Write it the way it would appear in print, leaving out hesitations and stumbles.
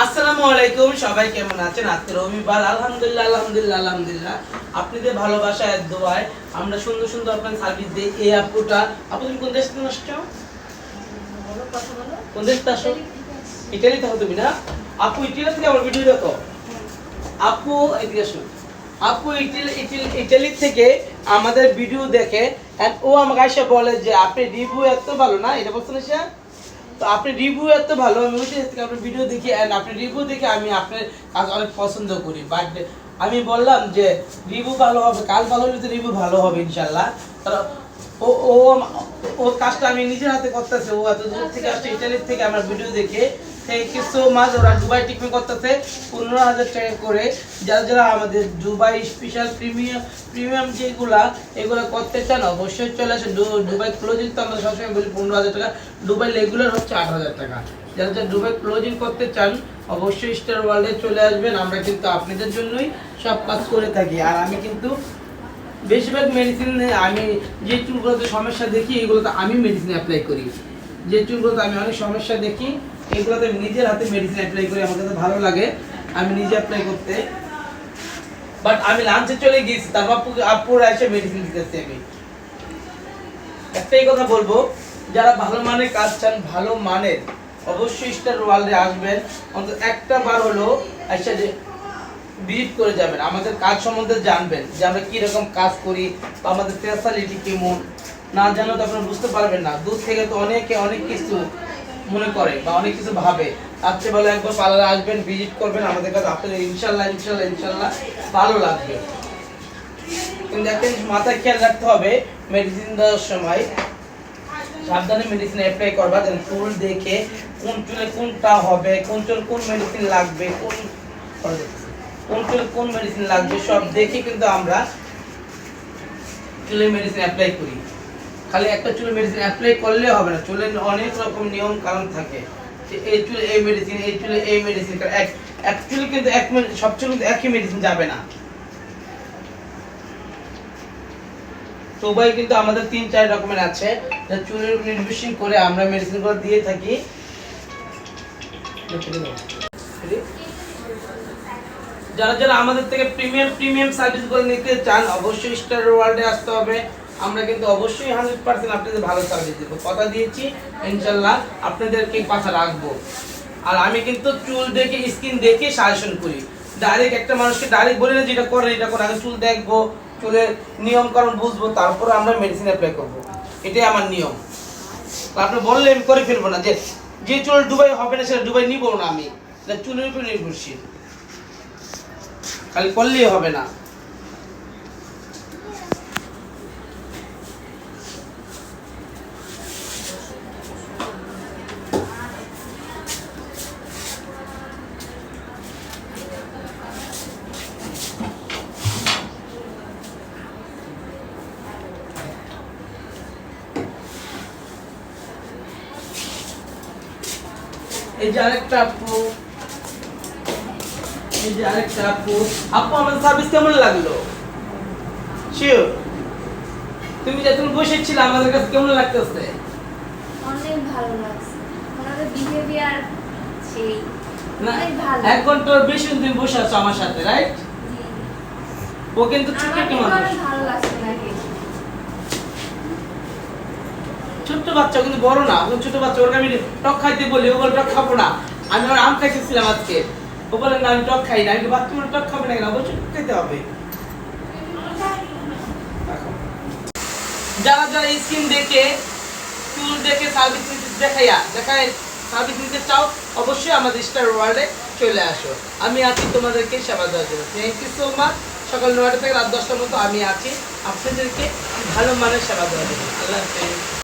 আসসালামু আলাইকুম, সবাই কেমন আছেন? আজকে রবিবার, আলহামদুলিল্লাহ আলহামদুলিল্লাহ আলহামদুলিল্লাহ। আপনাদের ভালোবাসায় দোয়ায় আমরা সুন্দর সুন্দর আপনার সার্ভিস দিই। এই আপুটা, আপু তুমি কোন দেশ থেকে আসছো? কোন দেশ থেকে আসো? ইটালি থেকে তুমি না? আপু ইটালি থেকে আমার ভিডিও দেখো। আপু এদিকে আসো। আপু ইটালি থেকে আমাদের ভিডিও দেখে, and ও আমাকে এসে বলে যে আপনি রিভিউ এত ভালো না, এটা বলছেন সে। তো আপনি রিভিউ এত ভালো, আমি ওই থেকে আপনার ভিডিও দেখি, এন্ড আপনি রিভিউ দেখে আমি আপনার কাজ অনেক পছন্দ করি। বাট আমি বললাম যে রিভিউ ভালো হবে, কাজ ভালো হলে তো রিভিউ ভালো হবে ইনশাল্লাহ। ও ও ওর কাজটা আমি নিজের হাতে করতেছে। ও এত দূর থেকে আসছে ইটালি থেকে আমার ভিডিও দেখে। Thank you so much. ওরা দুবাই টিকিট করতেছে 15,000 টাকা করে। যারা যারা আমাদের দুবাই স্পেশাল প্রিমিয়াম যেগুলা এগুলো করতে চান অবশ্যই চলে আসেন। দুবাই ক্লোজিং তো আমরা সবসময় বলি 15,000 টাকা, দুবাই রেগুলার হচ্ছে 8,000 টাকা। যারা যারা দুবাই ক্লোজিং করতে চান অবশ্যই স্টার ওয়ার্ল্ডে চলে আসবেন। আমরা কিন্তু আপনাদের জন্যই সব কাজ করে থাকি। আর আমি কিন্তু বেশিরভাগ মেডিসিন, আমি যে চুলগুলোতে সমস্যা দেখি এগুলোতে আমি মেডিসিন অ্যাপ্লাই করি। যে চুলগুলোতে আমি অনেক সমস্যা দেখি এগুলোতে আমি নিজের হাতে মেডিসিন অ্যাপ্লাই করি। আমার কাছে ভালো লাগে আমি নিজে অ্যাপ্লাই করতে। বাট আমি লাঞ্চে চলে গিয়েছি, তারপর আপুরা এসে মেডিসিন দিতেছি। আমি একটাই কথা বলবো, যারা ভালো মানের কাজ চান, ভালো মানের, অবশ্যই স্টার ওয়ার্ল্ডে আসবেন। অন্তত একটা বার হলো এসে ভিজিট করে যাবেন, আমাদের কাজ সম্বন্ধে জানবেন যে আমরা কীরকম কাজ করি বা আমাদের ফ্যাসিলিটি কেমন। না জানো তো আপনারা বুঝতে পারবেন না। দূর থেকে তো অনেকে অনেক কিছু মনে করে বা অনেক কিছু ভাবে। আজকে বলে একবার পার্লারে আসবেন, ভিজিট করবেন আমাদের কাছে, আপনাদের ইনশাল্লাহ ইনশাল্লাহ ইনশাল্লাহ ভালো লাগবে। কিন্তু একটা জিনিস মাথায় খেয়াল রাখতে হবে, মেডিসিন দেওয়ার সময় সাবধানে মেডিসিন অ্যাপ্লাই করবা। যেন চুল দেখে কোন চুলে কোনটা হবে, কোন চুল কোন মেডিসিন লাগবে, কোন চুলে কোন মেডিসিন লাগবে সব দেখে কিন্তু আমরা চুলের মেডিসিন অ্যাপ্লাই করি। খালি একটা চুলের মেডিসিন অ্যাপ্লাই করলে হবে না, চুলের অনেক রকম নিয়ম কারণ থাকে। এই চুলে এই মেডিসিন, এই চুলে এই মেডিসিন, অ্যাকচুয়ালি কিন্তু সব চুলে কিন্তু একই মেডিসিন যাবে না। সবাই কিন্তু আমাদের 3-4 রকমের আছে, যা চুলের নির্বিশেষ করে আমরা মেডিসিনগুলো দিয়ে থাকি। যারা যারা আমাদের থেকে প্রিমিয়াম সার্ভিসগুলো নিতে চান অবশ্যই স্টার ওয়ার্ল্ডে আসতে হবে। আমরা কিন্তু অবশ্যই 100% আপনাদের ভালো সার্ভিস দেবো, কথা দিয়েছি ইনশাল্লাহ আপনাদেরকে কথা রাখবো। আর আমি কিন্তু চুল দেখে, স্কিন দেখে সাজেশন করি। ডাইরেক্ট একটা মানুষকে ডাইরেক্ট বলি না যেটা করেন এটা করে, আগে চুল দেখবো, চুলের নিয়ম কারণ বুঝবো, তারপরে আমরা মেডিসিন অ্যাপ্লাই করবো। এটাই আমার নিয়ম। আপনি বললে আমি করে ফেলবো না, যে চুল ডুবাই হবে না সেটা ডুবাই নিবো না। আমি চুলের উপর নির্ভরশীল, খালি করলেই হবে না। এই যে আরেকটা আপু, আপু আমাদের সার্ভিস কেমন লাগলো? শিওর তুমি যখন বসেছিলে আমাদের কাছে কেমন লাগতেছে? অনেক ভালো লাগছে, ওনাদের বিহেভিয়ার সেই অনেক ভালো। 1 ঘন্টার বেশি তুমি বসে আছো আমার সাথে, রাইট? ও কিন্তু ছোট একটা মানুষ, ভালো লাগছে নাকি? ছোট বাচ্চা কিন্তু বড় না, ও ছোট বাচ্চা। ওর আমি টক খাইতে বলি, ও বলে টক খাবো না। আমি ওর আম খাইতেছিলাম আজকে, ও বলে না আমি টক খাই না। আমি বাচ্চা বলে টক খাবে না কেন? অবশ্যই খেতে হবে। যারা যারা স্কিন দেখে, চুল দেখে সার্ভিস দেখায় সার্ভিস নিতে চাও অবশ্যই আমাদের স্টার ওয়ার্ল্ডে চলে আসো। আমি আছি তোমাদেরকে সেবা দেওয়ার জন্য। Thank you so much. সকাল 9টা থেকে রাত 10টার মতো আমি আছি আপনাদেরকে ভালো মানের সেবা দেওয়ার জন্য। আল্লাহ হাফেজ।